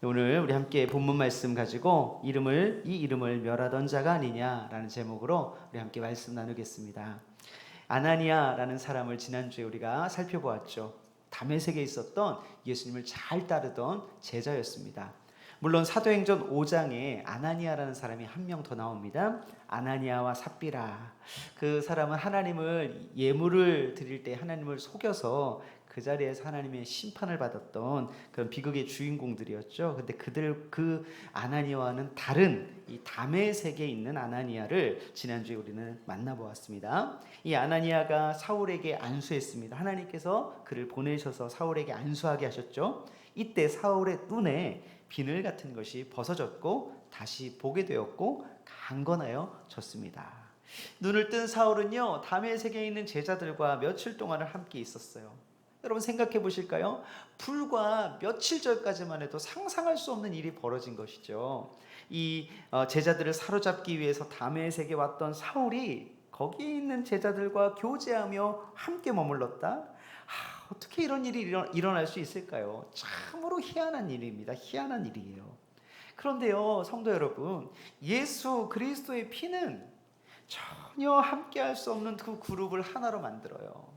오늘 우리 함께 본문 말씀 가지고 이 이름을 멸하던 자가 아니냐라는 제목으로 우리 함께 말씀 나누겠습니다. 아나니아라는 사람을 지난주에 우리가 살펴보았죠. 다메섹에 있었던 예수님을 잘 따르던 제자였습니다. 물론 사도행전 5장에 아나니아라는 사람이 한 명 더 나옵니다. 아나니아와 삽비라. 그 사람은 하나님을 예물을 드릴 때 하나님을 속여서 그 자리에서 하나님의 심판을 받았던 그런 비극의 주인공들이었죠. 근데 그 아나니아와는 다른 이 다메섹에 있는 아나니아를 지난주에 우리는 만나보았습니다. 이 아나니아가 사울에게 안수했습니다. 하나님께서 그를 보내셔서 사울에게 안수하게 하셨죠. 이때 사울의 눈에 비늘 같은 것이 벗어졌고 다시 보게 되었고 강건하여졌습니다. 눈을 뜬 사울은요, 다메섹에 있는 제자들과 며칠 동안을 함께 있었어요. 여러분 생각해 보실까요? 불과 며칠 전까지만 해도 상상할 수 없는 일이 벌어진 것이죠. 이 제자들을 사로잡기 위해서 다메섹에 왔던 사울이 거기에 있는 제자들과 교제하며 함께 머물렀다. 어떻게 이런 일이 일어날 수 있을까요? 참으로 희한한 일입니다. 희한한 일이에요. 그런데요, 성도 여러분, 예수 그리스도의 피는 전혀 함께할 수 없는 그 그룹을 하나로 만들어요.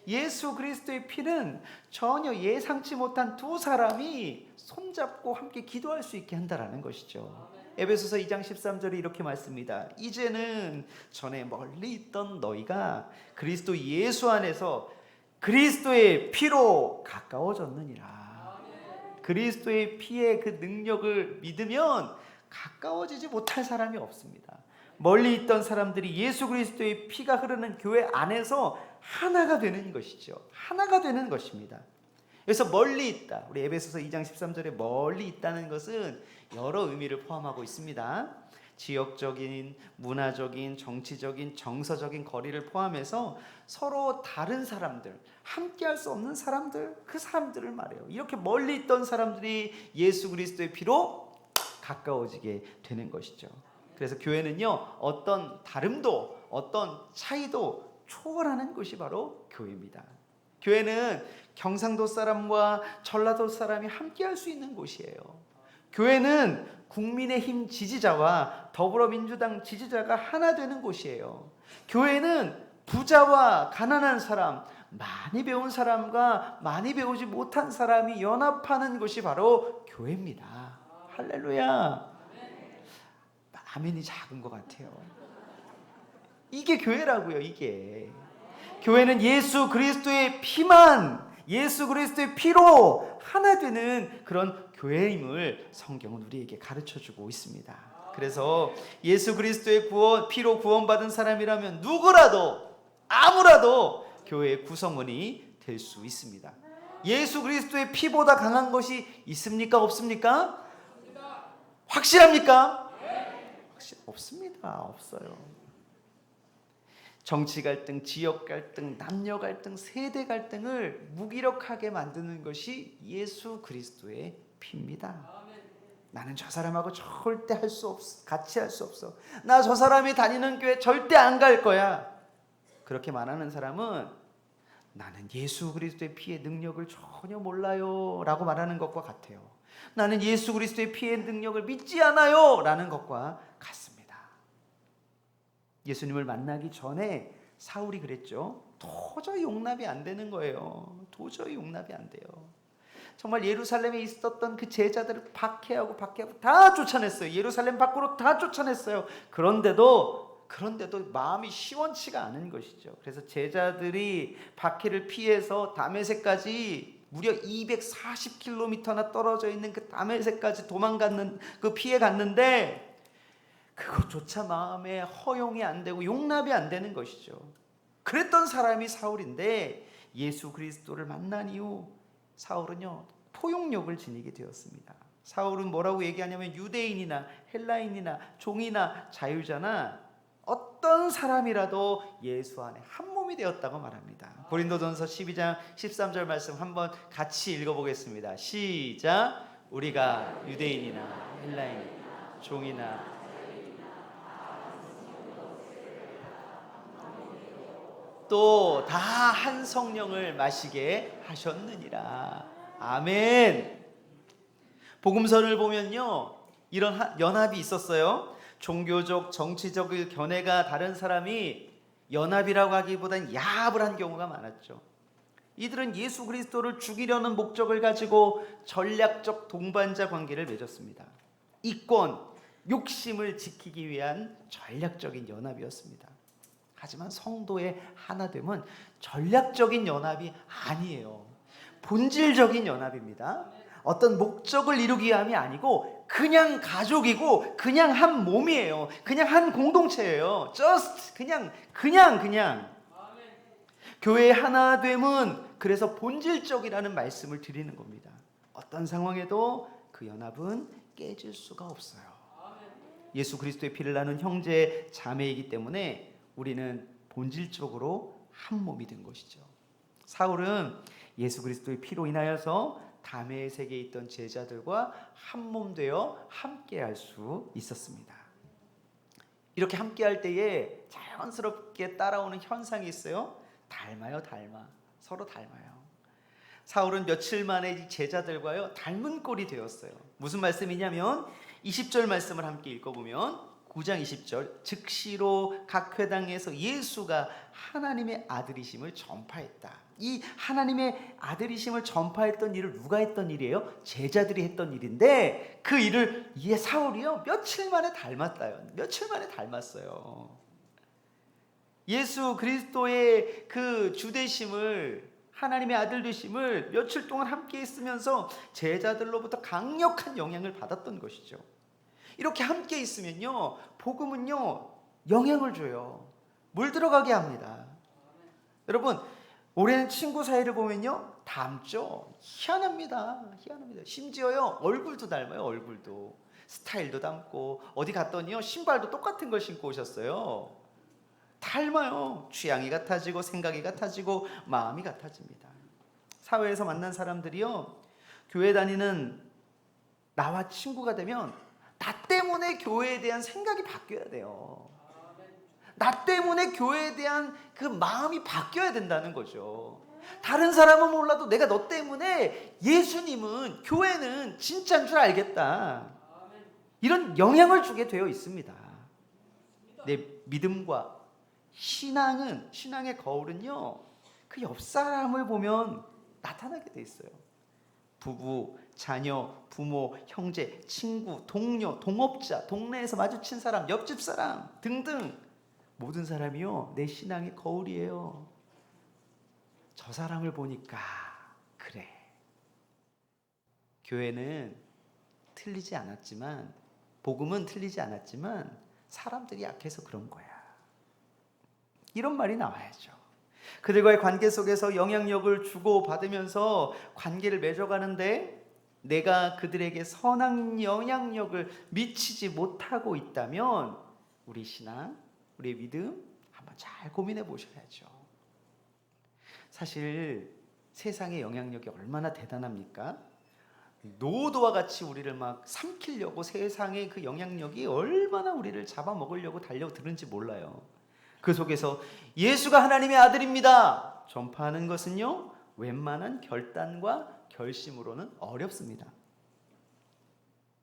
예수 그리스도의 피는 전혀 예상치 못한 두 사람이 손잡고 함께 기도할 수 있게 한다라는 것이죠. 에베소서 2장 13절에 이렇게 말씀합니다. 이제는 전에 멀리 있던 너희가 그리스도 예수 안에서 그리스도의 피로 가까워졌느니라. 그리스도의 피의 그 능력을 믿으면 가까워지지 못할 사람이 없습니다. 멀리 있던 사람들이 예수 그리스도의 피가 흐르는 교회 안에서 하나가 되는 것이죠. 하나가 되는 것입니다. 그래서 멀리 있다. 우리 에베소서 2장 13절에 멀리 있다는 것은 여러 의미를 포함하고 있습니다. 지역적인, 문화적인, 정치적인, 정서적인 거리를 포함해서 서로 다른 사람들, 함께할 수 없는 사람들, 그 사람들을 말해요. 이렇게 멀리 있던 사람들이 예수 그리스도의 피로 가까워지게 되는 것이죠. 그래서 교회는요, 어떤 다름도 어떤 차이도 초월하는 것이 바로 교회입니다. 교회는 경상도 사람과 전라도 사람이 함께할 수 있는 곳이에요. 교회는 국민의힘 지지자와 더불어민주당 지지자가 하나 되는 곳이에요. 교회는 부자와 가난한 사람, 많이 배운 사람과 많이 배우지 못한 사람이 연합하는 곳이 바로 교회입니다. 할렐루야. 아멘이 작은 것 같아요. 이게 교회라고요. 이게 교회는 예수 그리스도의 피만, 예수 그리스도의 피로 하나 되는 그런 교회임을 성경은 우리에게 가르쳐주고 있습니다. 그래서 예수 그리스도의 피로 구원받은 사람이라면 누구라도 아무라도 교회의 구성원이 될 수 있습니다. 예수 그리스도의 피보다 강한 것이 있습니까? 없습니까? 확실합니까? 없습니다. 없어요. 정치 갈등, 지역 갈등, 남녀 갈등, 세대 갈등을 무기력하게 만드는 것이 예수 그리스도의 피입니다. 나는 저 사람하고 절대 할 수 없어. 같이 할 수 없어. 나 저 사람이 다니는 교회 절대 안 갈 거야. 그렇게 말하는 사람은 나는 예수 그리스도의 피의 능력을 전혀 몰라요 라고 말하는 것과 같아요. 나는 예수 그리스도의 피의 능력을 믿지 않아요 라는 것과 같습니다. 예수님을 만나기 전에 사울이 그랬죠. 도저히 용납이 안 되는 거예요. 도저히 용납이 안 돼요. 정말 예루살렘에 있었던 그 제자들을 박해하고 다 쫓아냈어요. 예루살렘 밖으로 다 쫓아냈어요. 그런데도 마음이 시원치가 않은 것이죠. 그래서 제자들이 박해를 피해서 다메섹까지 무려 240km나 떨어져 있는 그 다메섹까지 피해 갔는데 그것조차 마음에 허용이 안 되고 용납이 안 되는 것이죠. 그랬던 사람이 사울인데 예수 그리스도를 만난 이후 사울은요, 포용력을 지니게 되었습니다. 사울은 뭐라고 얘기하냐면 유대인이나 헬라인이나 종이나 자유자나 어떤 사람이라도 예수 안에 한 몸이 되었다고 말합니다. 고린도전서 12장 13절 말씀 한번 같이 읽어보겠습니다. 시작. 우리가 유대인이나 헬라인이나 종이나 또 다 한 성령을 마시게 하셨느니라. 아멘. 복음서를 보면요, 이런 연합이 있었어요. 종교적, 정치적 견해가 다른 사람이 연합이라고 하기보다는 야합을 한 경우가 많았죠. 이들은 예수 그리스도를 죽이려는 목적을 가지고 전략적 동반자 관계를 맺었습니다. 이권, 욕심을 지키기 위한 전략적인 연합이었습니다. 하지만 성도의 하나됨은 전략적인 연합이 아니에요. 본질적인 연합입니다. 어떤 목적을 이루기 위함이 아니고 그냥 가족이고 그냥 한 몸이에요. 그냥 한 공동체예요. just 그냥. 교회의 하나됨은 그래서 본질적이라는 말씀을 드리는 겁니다. 어떤 상황에도 그 연합은 깨질 수가 없어요. 예수 그리스도의 피를 나눈 형제 자매이기 때문에 우리는 본질적으로 한 몸이 된 것이죠. 사울은 예수 그리스도의 피로 인하여서 담의 세계에 있던 제자들과 한 몸 되어 함께할 수 있었습니다. 이렇게 함께할 때에 자연스럽게 따라오는 현상이 있어요. 닮아요. 서로 닮아요. 사울은 며칠 만에 이 제자들과요 닮은 꼴이 되었어요. 무슨 말씀이냐면 20절 말씀을 함께 읽어보면 9장 20절, 즉시로 각 회당에서 예수가 하나님의 아들이심을 전파했다. 이 하나님의 아들이심을 전파했던 일을 누가 했던 일이에요? 제자들이 했던 일인데 그 일을 사울이요 며칠 만에 닮았어요. 예수 그리스도의 그 주되심을, 하나님의 아들 되심을 며칠 동안 함께 있으면서 제자들로부터 강력한 영향을 받았던 것이죠. 이렇게 함께 있으면요 복음은요 영향을 줘요. 물 들어가게 합니다. 여러분, 오랜 친구 사이를 보면요 닮죠. 희한합니다. 심지어요 얼굴도 닮아요. 얼굴도, 스타일도 닮고, 어디 갔더니요 신발도 똑같은 걸 신고 오셨어요. 닮아요. 취향이 같아지고 생각이 같아지고 마음이 같아집니다. 사회에서 만난 사람들이요 교회 다니는 나와 친구가 되면 나 때문에 교회에 대한 생각이 바뀌어야 돼요. 나 때문에 교회에 대한 그 마음이 바뀌어야 된다는 거죠. 다른 사람은 몰라도 내가 너 때문에 예수님은, 교회는 진짜인 줄 알겠다. 이런 영향을 주게 되어 있습니다. 내 믿음과 신앙의 거울은요 그 옆 사람을 보면 나타나게 돼 있어요. 부부, 자녀, 부모, 형제, 친구, 동료, 동업자, 동네에서 마주친 사람, 옆집 사람 등등 모든 사람이요 내 신앙의 거울이에요. 저 사람을 보니까 그래. 교회는 틀리지 않았지만, 복음은 틀리지 않았지만 사람들이 약해서 그런 거야. 이런 말이 나와야죠. 그들과의 관계 속에서 영향력을 주고 받으면서 관계를 맺어가는데 내가 그들에게 선한 영향력을 미치지 못하고 있다면 우리 신앙, 우리의 믿음 한번 잘 고민해 보셔야죠. 사실 세상의 영향력이 얼마나 대단합니까? 노도와 같이 우리를 막 삼키려고 세상의 그 영향력이 얼마나 우리를 잡아먹으려고 달려드는지 몰라요. 그 속에서 예수가 하나님의 아들입니다 전파하는 것은요 웬만한 결단과 결심으로는 어렵습니다.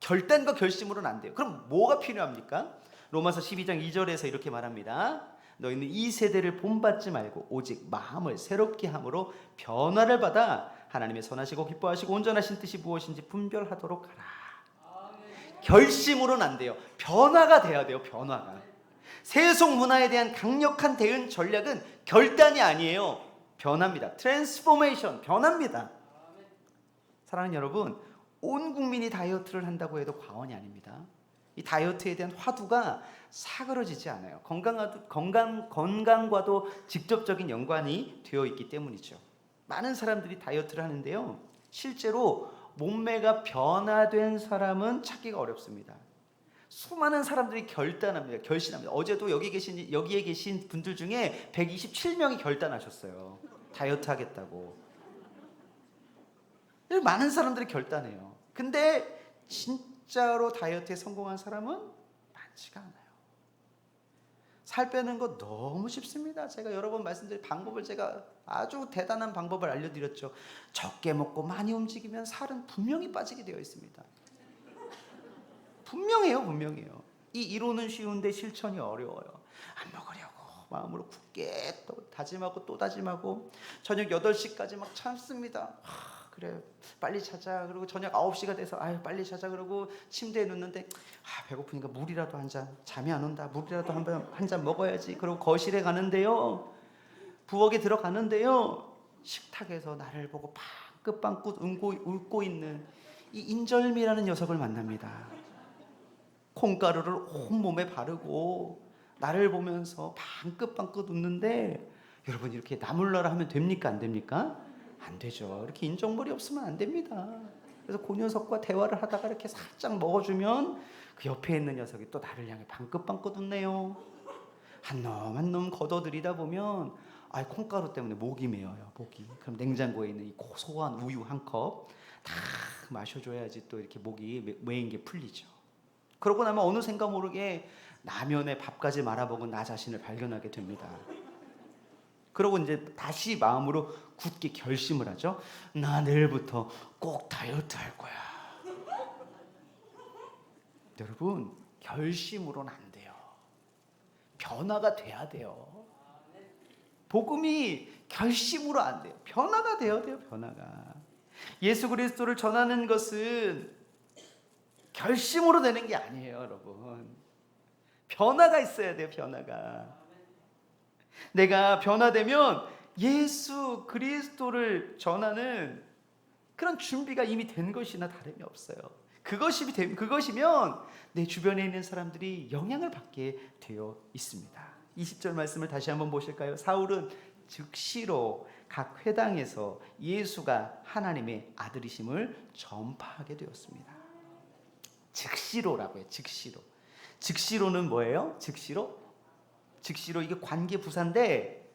결단과 결심으로는 안 돼요. 그럼 뭐가 필요합니까? 로마서 12장 2절에서 이렇게 말합니다. 너희는 이 세대를 본받지 말고 오직 마음을 새롭게 함으로 변화를 받아 하나님의 선하시고 기뻐하시고 온전하신 뜻이 무엇인지 분별하도록 하라. 결심으로는 안 돼요. 변화가 돼야 돼요. 변화가. 세속 문화에 대한 강력한 대응 전략은 결단이 아니에요. 변화입니다. 트랜스포메이션, 변화입니다. 사랑하는 여러분, 온 국민이 다이어트를 한다고 해도 과언이 아닙니다. 이 다이어트에 대한 화두가 사그러지지 않아요. 건강과도 직접적인 연관이 되어 있기 때문이죠. 많은 사람들이 다이어트를 하는데요, 실제로 몸매가 변화된 사람은 찾기가 어렵습니다. 수많은 사람들이 결심합니다. 어제도 여기에 계신 분들 중에 127명이 결단하셨어요. 다이어트 하겠다고. 많은 사람들이 결단해요. 근데 진짜로 다이어트에 성공한 사람은 많지가 않아요. 살 빼는 거 너무 쉽습니다. 제가 여러 번 말씀드린 방법을, 제가 아주 대단한 방법을 알려드렸죠. 적게 먹고 많이 움직이면 살은 분명히 빠지게 되어 있습니다. 분명해요. 이 이론은 쉬운데 실천이 어려워요. 안 먹으려고 마음으로 굳게 또 다짐하고 또 다짐하고 저녁 8시까지 막 참습니다. 그래 빨리 자자. 그리고 저녁 9시가 돼서 아유 빨리 자자. 그러고 침대에 눕는데 배고프니까 물이라도 한 잔. 잠이 안 온다. 물이라도 한 잔 먹어야지. 그리고 거실에 가는데요. 부엌에 들어가는데요. 식탁에서 나를 보고 방긋방긋 웃고 있는 이 인절미라는 녀석을 만납니다. 콩가루를 온몸에 바르고 나를 보면서 방긋방긋 웃는데, 여러분 이렇게 나몰라라 하면 됩니까? 안 됩니까? 안 되죠. 이렇게 인정머리 없으면 안 됩니다. 그래서 그 녀석과 대화를 하다가 이렇게 살짝 먹어주면 그 옆에 있는 녀석이 또 나를 향해 방긋방긋 웃네요. 한 놈 한 놈 걷어들이다 보면 콩가루 때문에 목이 메어요. 목이. 그럼 냉장고에 있는 이 고소한 우유 한 컵 다 마셔줘야지 또 이렇게 목이 메인 게 풀리죠. 그러고 나면 어느샌가 모르게 라면에 밥까지 말아먹은 나 자신을 발견하게 됩니다. 그러고 이제 다시 마음으로 굳게 결심을 하죠. 나 내일부터 꼭 다이어트 할 거야. 여러분 결심으로는 안 돼요. 변화가 돼야 돼요. 복음이 결심으로 안 돼요. 변화가 돼야 돼요. 변화가. 예수 그리스도를 전하는 것은 결심으로 되는 게 아니에요, 여러분. 변화가 있어야 돼요. 변화가. 내가 변화되면 예수 그리스도를 전하는 그런 준비가 이미 된 것이나 다름이 없어요. 그것이면 내 주변에 있는 사람들이 영향을 받게 되어 있습니다. 20절 말씀을 다시 한번 보실까요? 사울은 즉시로 각 회당에서 예수가 하나님의 아들이심을 전파하게 되었습니다. 즉시로라고 해요. 즉시로는 뭐예요? 즉시로 이게 관계 부사인데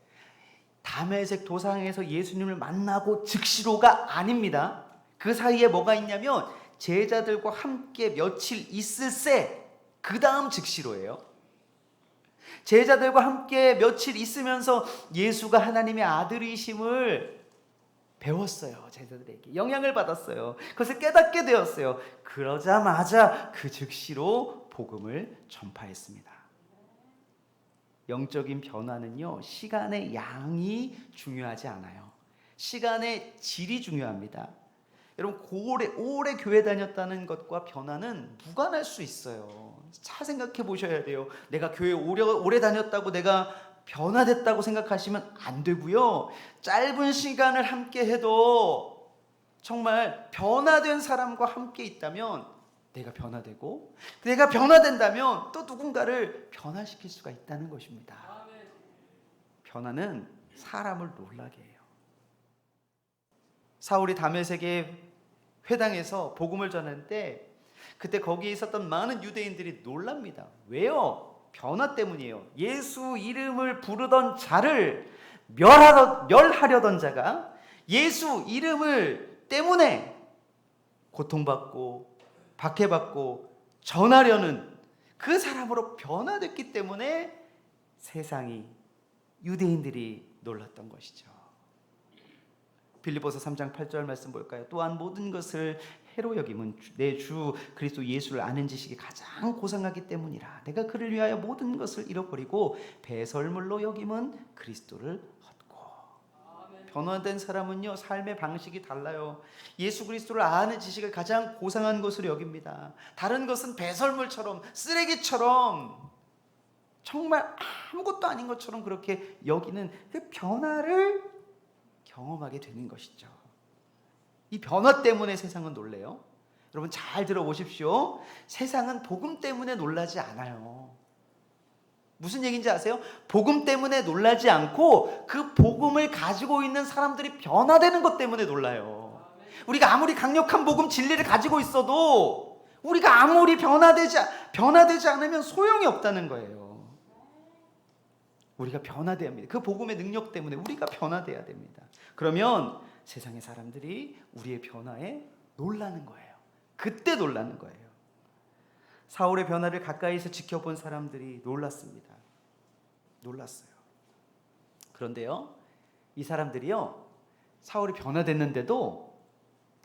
다메섹 도상에서 예수님을 만나고 즉시로가 아닙니다. 그 사이에 뭐가 있냐면 제자들과 함께 며칠 있을새 그 다음 즉시로예요. 제자들과 함께 며칠 있으면서 예수가 하나님의 아들이심을 배웠어요. 제자들에게 영향을 받았어요. 그것을 깨닫게 되었어요. 그러자마자 그 즉시로 복음을 전파했습니다. 영적인 변화는요, 시간의 양이 중요하지 않아요. 시간의 질이 중요합니다. 여러분 오래 교회 다녔다는 것과 변화는 무관할 수 있어요. 잘 생각해 보셔야 돼요. 내가 교회 오래 다녔다고 내가 변화됐다고 생각하시면 안 되고요. 짧은 시간을 함께 해도 정말 변화된 사람과 함께 있다면 내가 변화되고, 내가 변화된다면 또 누군가를 변화시킬 수가 있다는 것입니다. 변화는 사람을 놀라게 해요. 사울이 다메섹의 회당에서 복음을 전했는데 그때 거기에 있었던 많은 유대인들이 놀랍니다. 왜요? 변화 때문이에요. 예수 이름을 부르던 자를 멸하려던 자가 예수 이름을 때문에 고통받고 박해받고 전하려는 그 사람으로 변화됐기 때문에 세상이, 유대인들이 놀랐던 것이죠. 빌립보서 3장 8절 말씀 볼까요? 또한 모든 것을 해로 여김은 내 주 그리스도 예수를 아는 지식이 가장 고상하기 때문이라. 내가 그를 위하여 모든 것을 잃어버리고 배설물로 여김은 그리스도를 얻고. 변화된 사람은요, 삶의 방식이 달라요. 예수 그리스도를 아는 지식을 가장 고상한 것으로 여깁니다. 다른 것은 배설물처럼, 쓰레기처럼, 정말 아무것도 아닌 것처럼 그렇게 여기는 그 변화를 경험하게 되는 것이죠. 이 변화 때문에 세상은 놀래요. 여러분 잘 들어보십시오. 세상은 복음 때문에 놀라지 않아요. 무슨 얘기인지 아세요? 복음 때문에 놀라지 않고 그 복음을 가지고 있는 사람들이 변화되는 것 때문에 놀라요. 우리가 아무리 강력한 복음 진리를 가지고 있어도 우리가 아무리 변화되지 않으면 소용이 없다는 거예요. 우리가 변화돼야 합니다. 그 복음의 능력 때문에 우리가 변화돼야 됩니다. 그러면 세상의 사람들이 우리의 변화에 놀라는 거예요. 그때 놀라는 거예요. 사울의 변화를 가까이서 지켜본 사람들이 놀랐습니다. 놀랐어요. 그런데요, 이 사람들이요, 사울이 변화됐는데도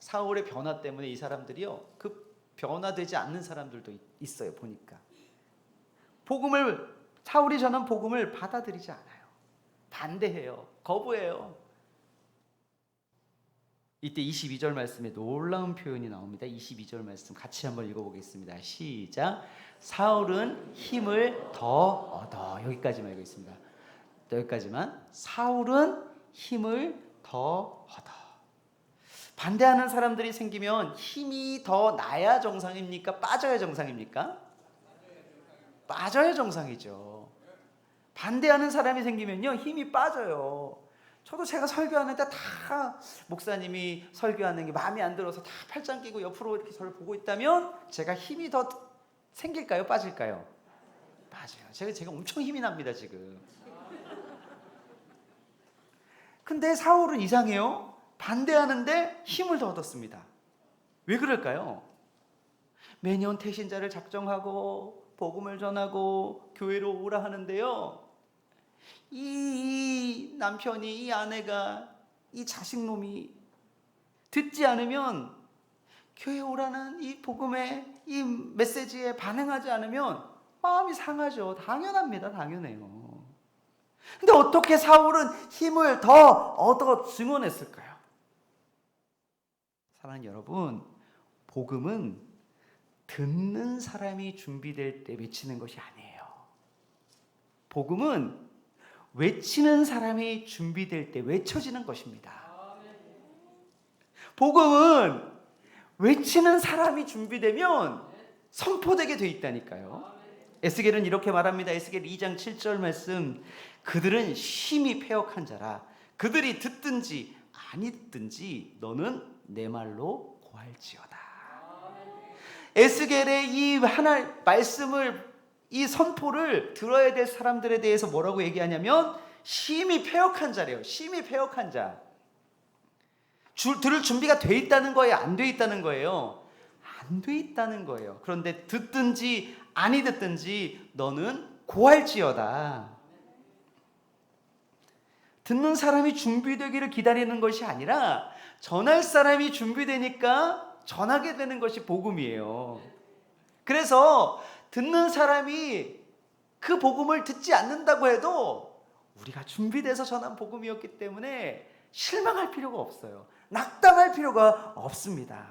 사울의 변화 때문에 이 사람들이요, 그 변화되지 않는 사람들도 있어요. 보니까 복음을 사울이 전한 복음을 받아들이지 않아요. 반대해요. 거부해요. 이때 22절 말씀에 놀라운 표현이 나옵니다. 22절 말씀 같이 한번 읽어보겠습니다. 시작. 사울은 힘을 더 얻어. 여기까지만 읽겠습니다. 여기까지만. 사울은 힘을 더 얻어. 반대하는 사람들이 생기면 힘이 더 나야 정상입니까? 빠져야 정상입니까? 빠져야 정상이죠. 반대하는 사람이 생기면요, 힘이 빠져요. 저도 제가 설교하는데 다 목사님이 설교하는 게 마음에 안 들어서 다 팔짱 끼고 옆으로 이렇게 저를 보고 있다면 제가 힘이 더 생길까요? 빠질까요? 빠져요. 제가 엄청 힘이 납니다, 지금. 근데 사울은 이상해요. 반대하는데 힘을 더 얻었습니다. 왜 그럴까요? 매년 태신자를 작정하고 복음을 전하고 교회로 오라 하는데요, 이 남편이, 이 아내가, 이 자식놈이 듣지 않으면, 교회 오라는 이 복음의 이 메시지에 반응하지 않으면 마음이 상하죠. 당연합니다. 당연해요. 근데 어떻게 사울은 힘을 더 얻어 증언했을까요? 사랑하는 여러분, 복음은 듣는 사람이 준비될 때 외치는 것이 아니에요. 복음은 외치는 사람이 준비될 때 외쳐지는 것입니다. 복음은 외치는 사람이 준비되면 선포되게 돼 있다니까요. 에스겔은 이렇게 말합니다. 에스겔 2장 7절 말씀. 그들은 심히 패역한 자라. 그들이 듣든지 아니 듣든지 너는 내 말로 고할지어다. 에스겔의 이 하나의 말씀을, 이 선포를 들어야 될 사람들에 대해서 뭐라고 얘기하냐면 심히 패역한 자래요. 심히 패역한 자. 들을 준비가 돼 있다는 거예요? 안 돼 있다는 거예요? 안 돼 있다는 거예요. 그런데 듣든지 아니 듣든지 너는 고할지어다. 듣는 사람이 준비되기를 기다리는 것이 아니라 전할 사람이 준비되니까 전하게 되는 것이 복음이에요. 그래서 듣는 사람이 그 복음을 듣지 않는다고 해도 우리가 준비돼서 전한 복음이었기 때문에 실망할 필요가 없어요. 낙담할 필요가 없습니다.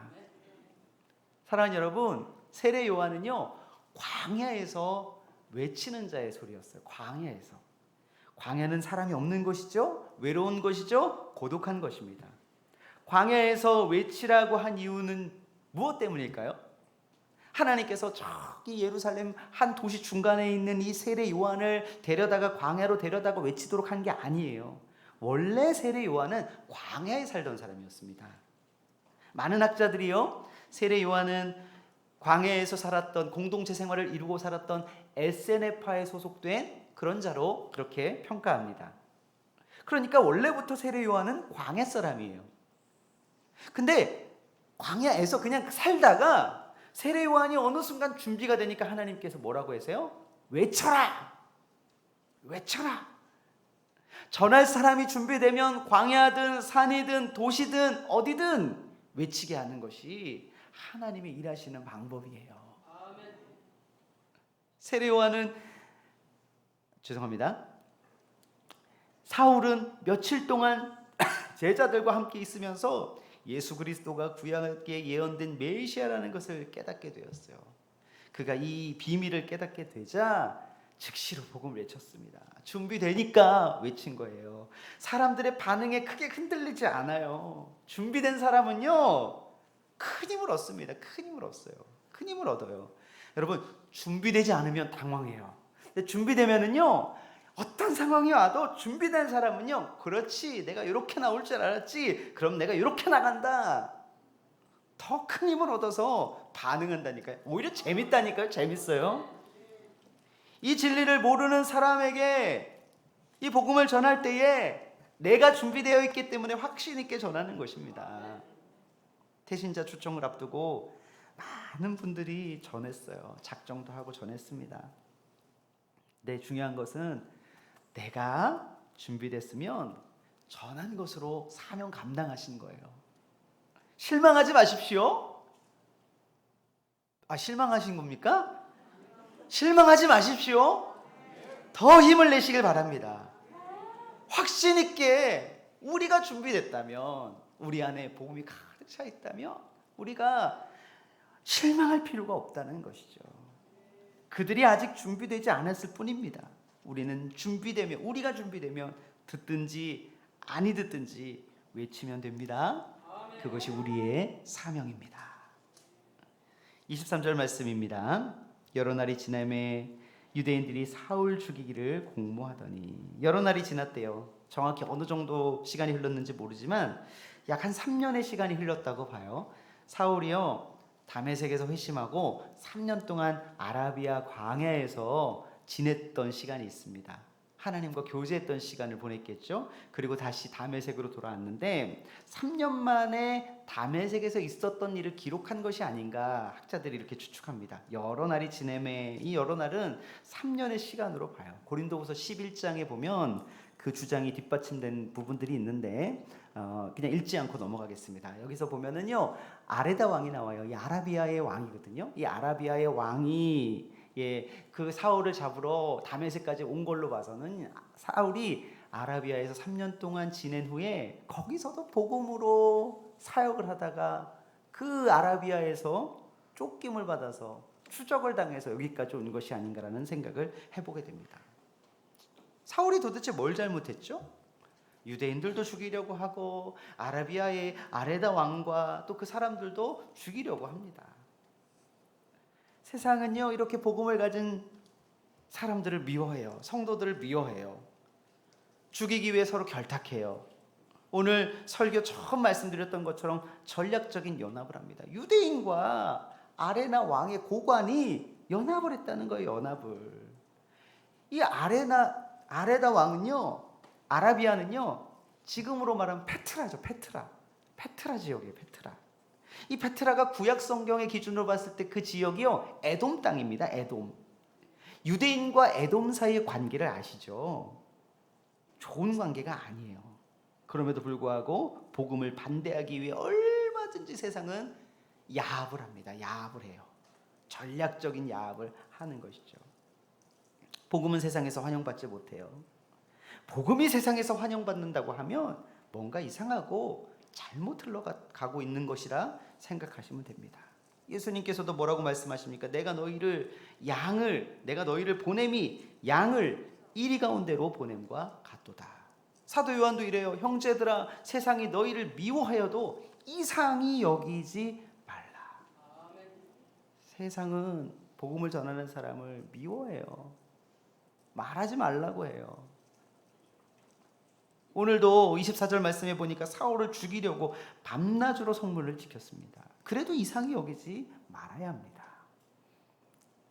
사랑하는 여러분, 세례 요한은요, 광야에서 외치는 자의 소리였어요. 광야에서. 광야는 사람이 없는 곳이죠. 외로운 곳이죠. 고독한 것입니다. 광야에서 외치라고 한 이유는 무엇 때문일까요? 하나님께서 저기 예루살렘 한 도시 중간에 있는 이 세례 요한을 데려다가 광야로 데려다가 외치도록 한 게 아니에요. 원래 세례 요한은 광야에 살던 사람이었습니다. 많은 학자들이요, 세례 요한은 광야에서 살았던, 공동체 생활을 이루고 살았던 에세네파에 소속된 그런 자로 그렇게 평가합니다. 그러니까 원래부터 세례 요한은 광야 사람이에요. 근데 광야에서 그냥 살다가 세례 요한이 어느 순간 준비가 되니까 하나님께서 뭐라고 하세요? 외쳐라! 외쳐라! 전할 사람이 준비되면 광야든 산이든 도시든 어디든 외치게 하는 것이 하나님이 일하시는 방법이에요. 세례 요한은, 죄송합니다, 사울은 며칠 동안 제자들과 함께 있으면서 예수 그리스도가 구약에 예언된 메시아라는 것을 깨닫게 되었어요. 그가 이 비밀을 깨닫게 되자 즉시로 복음을 외쳤습니다. 준비되니까 외친 거예요. 사람들의 반응에 크게 흔들리지 않아요. 준비된 사람은요, 큰 힘을 얻습니다. 큰 힘을 얻어요. 큰 힘을 얻어요. 여러분, 준비되지 않으면 당황해요. 근데 준비되면은요, 어떤 상황이 와도 준비된 사람은요, 그렇지, 내가 이렇게 나올 줄 알았지, 그럼 내가 이렇게 나간다. 더 큰 힘을 얻어서 반응한다니까요. 오히려 재밌다니까요. 재밌어요. 이 진리를 모르는 사람에게 이 복음을 전할 때에 내가 준비되어 있기 때문에 확신 있게 전하는 것입니다. 태신자 초청을 앞두고 많은 분들이 전했어요. 작정도 하고 전했습니다. 네, 중요한 것은 내가 준비됐으면 전한 것으로 사명 감당하신 거예요. 실망하지 마십시오. 실망하신 겁니까? 실망하지 마십시오. 더 힘을 내시길 바랍니다. 확신 있게 우리가 준비됐다면, 우리 안에 복음이 가득 차 있다면 우리가 실망할 필요가 없다는 것이죠. 그들이 아직 준비되지 않았을 뿐입니다. 우리는 준비되면, 우리가 준비되면 듣든지 아니 듣든지 외치면 됩니다. 그것이 우리의 사명입니다. 23절 말씀입니다. 여러 날이 지나매 유대인들이 사울 죽이기를 공모하더니. 여러 날이 지났대요. 정확히 어느 정도 시간이 흘렀는지 모르지만 약 한 3년의 시간이 흘렀다고 봐요. 사울이요, 다메섹에서 회심하고 3년 동안 아라비아 광야에서 지냈던 시간이 있습니다. 하나님과 교제했던 시간을 보냈겠죠. 그리고 다시 다메섹으로 돌아왔는데 3년 만에 다메섹에서 있었던 일을 기록한 것이 아닌가 학자들이 이렇게 추측합니다. 여러 날이 지내매, 이 여러 날은 3년의 시간으로 봐요. 고린도후서 11장에 보면 그 주장이 뒷받침된 부분들이 있는데 그냥 읽지 않고 넘어가겠습니다. 여기서 보면은요, 아레다 왕이 나와요. 이 아라비아의 왕이거든요. 이 아라비아의 왕이 그 사울을 잡으러 다메섹까지 온 걸로 봐서는 사울이 아라비아에서 3년 동안 지낸 후에 거기서도 복음으로 사역을 하다가 그 아라비아에서 쫓김을 받아서 추적을 당해서 여기까지 온 것이 아닌가라는 생각을 해보게 됩니다. 사울이 도대체 뭘 잘못했죠? 유대인들도 죽이려고 하고 아라비아의 아레다 왕과 또 그 사람들도 죽이려고 합니다. 세상은요, 이렇게 복음을 가진 사람들을 미워해요. 성도들을 미워해요. 죽이기 위해 서로 결탁해요. 오늘 설교 처음 말씀드렸던 것처럼 전략적인 연합을 합니다. 유대인과 아레나 왕의 고관이 연합을 했다는 거예요. 연합을. 이 아레다 왕은요, 아라비아는요, 지금으로 말하면 페트라죠. 페트라 지역이에요. 페트라. 이 페트라가 구약 성경의 기준으로 봤을 때 그 지역이요, 에돔 땅입니다. 에돔. 유대인과 에돔 사이의 관계를 아시죠? 좋은 관계가 아니에요. 그럼에도 불구하고 복음을 반대하기 위해 얼마든지 세상은 야합을 합니다. 야합을 해요. 전략적인 야합을 하는 것이죠. 복음은 세상에서 환영받지 못해요. 복음이 세상에서 환영받는다고 하면 뭔가 이상하고 잘못 흘러가고 있는 것이라 생각하시면 됩니다. 예수님께서도 뭐라고 말씀하십니까? 내가 너희를 보냄이 양을 이리 가운데로 보냄과 같도다. 사도 요한도 이래요. 형제들아, 세상이 너희를 미워하여도 이상히 여기지 말라. 세상은 복음을 전하는 사람을 미워해요. 말하지 말라고 해요. 오늘도 24절 말씀에 보니까 사울을 죽이려고 밤낮으로 성문을 지켰습니다. 그래도 이상히 여기지 말아야 합니다.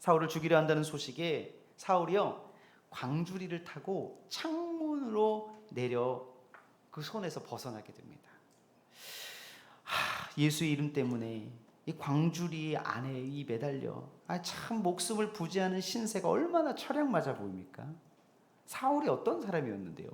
사울을 죽이려 한다는 소식에 사울이요, 광주리를 타고 창문으로 내려 그 손에서 벗어나게 됩니다. 예수의 이름 때문에 이 광주리 안에 이 매달려 참 목숨을 부지하는 신세가 얼마나 철양 맞아 보입니까? 사울이 어떤 사람이었는데요?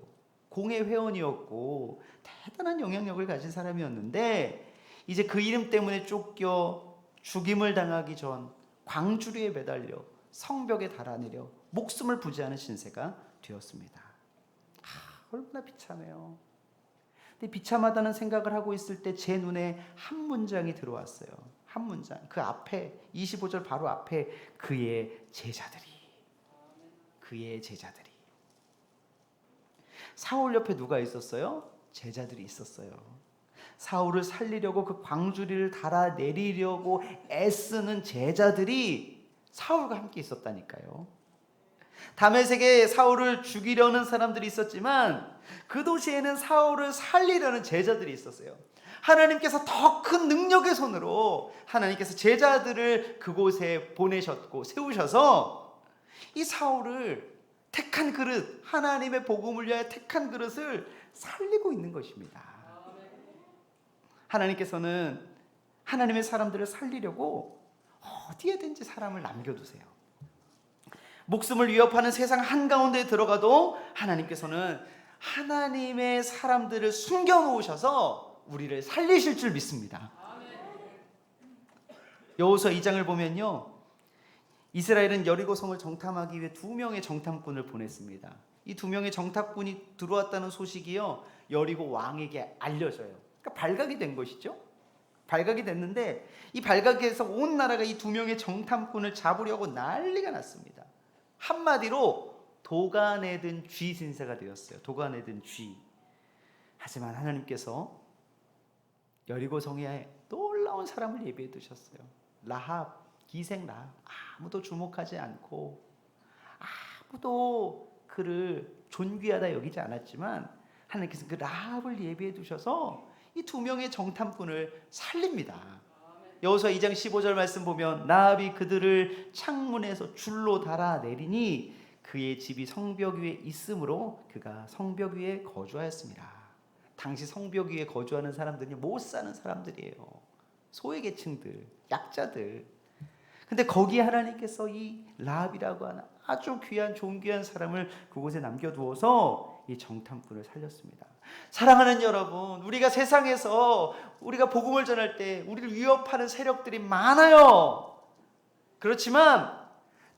공회 회원이었고 대단한 영향력을 가진 사람이었는데 이제 그 이름 때문에 쫓겨 죽임을 당하기 전 광주리에 매달려 성벽에 달아내려 목숨을 부지하는 신세가 되었습니다. 얼마나 비참해요. 근데 비참하다는 생각을 하고 있을 때 제 눈에 한 문장이 들어왔어요. 한 문장. 그 앞에 25절 바로 앞에 그의 제자들이. 사울 옆에 누가 있었어요? 제자들이 있었어요. 사울을 살리려고 그 광주리를 달아내리려고 애쓰는 제자들이 사울과 함께 있었다니까요. 다메섹에 사울을 죽이려는 사람들이 있었지만 그 도시에는 사울을 살리려는 제자들이 있었어요. 하나님께서 더 큰 능력의 손으로 하나님께서 제자들을 그곳에 보내셨고 세우셔서 이 사울을 택한 그릇, 하나님의 복음을 위하여 택한 그릇을 살리고 있는 것입니다. 하나님께서는 하나님의 사람들을 살리려고 어디에든지 사람을 남겨두세요. 목숨을 위협하는 세상 한가운데 들어가도 하나님께서는 하나님의 사람들을 숨겨놓으셔서 우리를 살리실 줄 믿습니다. 여호수아 2장을 보면요, 이스라엘은 여리고성을 정탐하기 위해 2명의 정탐꾼을 보냈습니다. 이 2명의 정탐꾼이 들어왔다는 소식이요, 여리고 왕에게 알려져요. 그러니까 발각이 된 것이죠. 발각이 됐는데 이 발각에서 온 나라가 이 2명의 정탐꾼을 잡으려고 난리가 났습니다. 한마디로 도가내든 쥐 신세가 되었어요. 도가내든 쥐. 하지만 하나님께서 여리고성에 놀라운 사람을 예비해 두셨어요. 라합, 기생 라합. 아무도 주목하지 않고 아무도 그를 존귀하다 여기지 않았지만 하나님께서 그 라합을 예비해 두셔서 이 2명의 정탐꾼을 살립니다. 여호수아 2장 15절 말씀 보면 라합이 그들을 창문에서 줄로 달아 내리니 그의 집이 성벽 위에 있으므로 그가 성벽 위에 거주하였습니다. 당시 성벽 위에 거주하는 사람들이 못 사는 사람들이에요. 소외계층들, 약자들. 근데 거기에 하나님께서 이 라합이라고 하는 아주 귀한 존귀한 사람을 그곳에 남겨두어서 이 정탐꾼을 살렸습니다. 사랑하는 여러분, 우리가 세상에서 우리가 복음을 전할 때 우리를 위협하는 세력들이 많아요. 그렇지만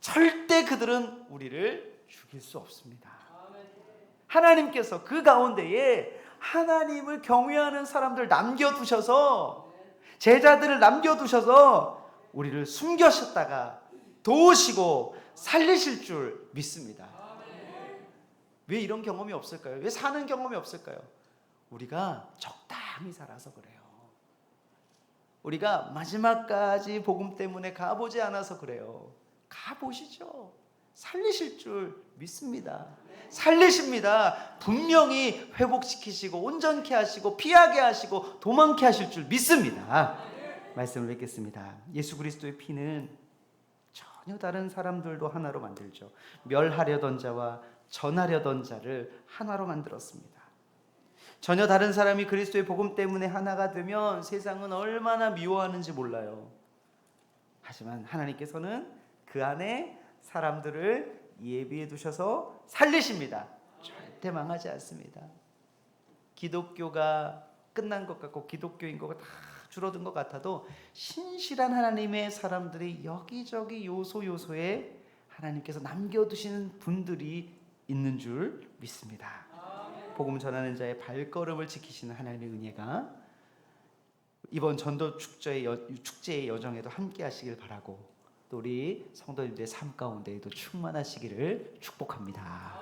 절대 그들은 우리를 죽일 수 없습니다. 하나님께서 그 가운데에 하나님을 경외하는 사람들 남겨두셔서, 제자들을 남겨두셔서 우리를 숨겨셨다가 도우시고 살리실 줄 믿습니다. 왜 이런 경험이 없을까요? 왜 사는 경험이 없을까요? 우리가 적당히 살아서 그래요. 우리가 마지막까지 복음 때문에 가보지 않아서 그래요. 가보시죠. 살리실 줄 믿습니다. 살리십니다. 분명히 회복시키시고 온전케 하시고 피하게 하시고 도망케 하실 줄 믿습니다. 말씀을 뵙겠습니다. 예수 그리스도의 피는 전혀 다른 사람들도 하나로 만들죠. 멸하려던 자와 전하려던 자를 하나로 만들었습니다. 전혀 다른 사람이 그리스도의 복음 때문에 하나가 되면 세상은 얼마나 미워하는지 몰라요. 하지만 하나님께서는 그 안에 사람들을 예비해 두셔서 살리십니다. 절대 망하지 않습니다. 기독교가 끝난 것 같고 기독교 인구가 다 줄어든 것 같아도 신실한 하나님의 사람들이 여기저기 요소요소에 하나님께서 남겨두시는 분들이 있는 줄 믿습니다. 복음 전하는 자의 발걸음을 지키시는 하나님의 은혜가 이번 전도 축제의 여정에도 함께 하시길 바라고, 또 우리 성도님들의 삶 가운데에도 충만하시기를 축복합니다.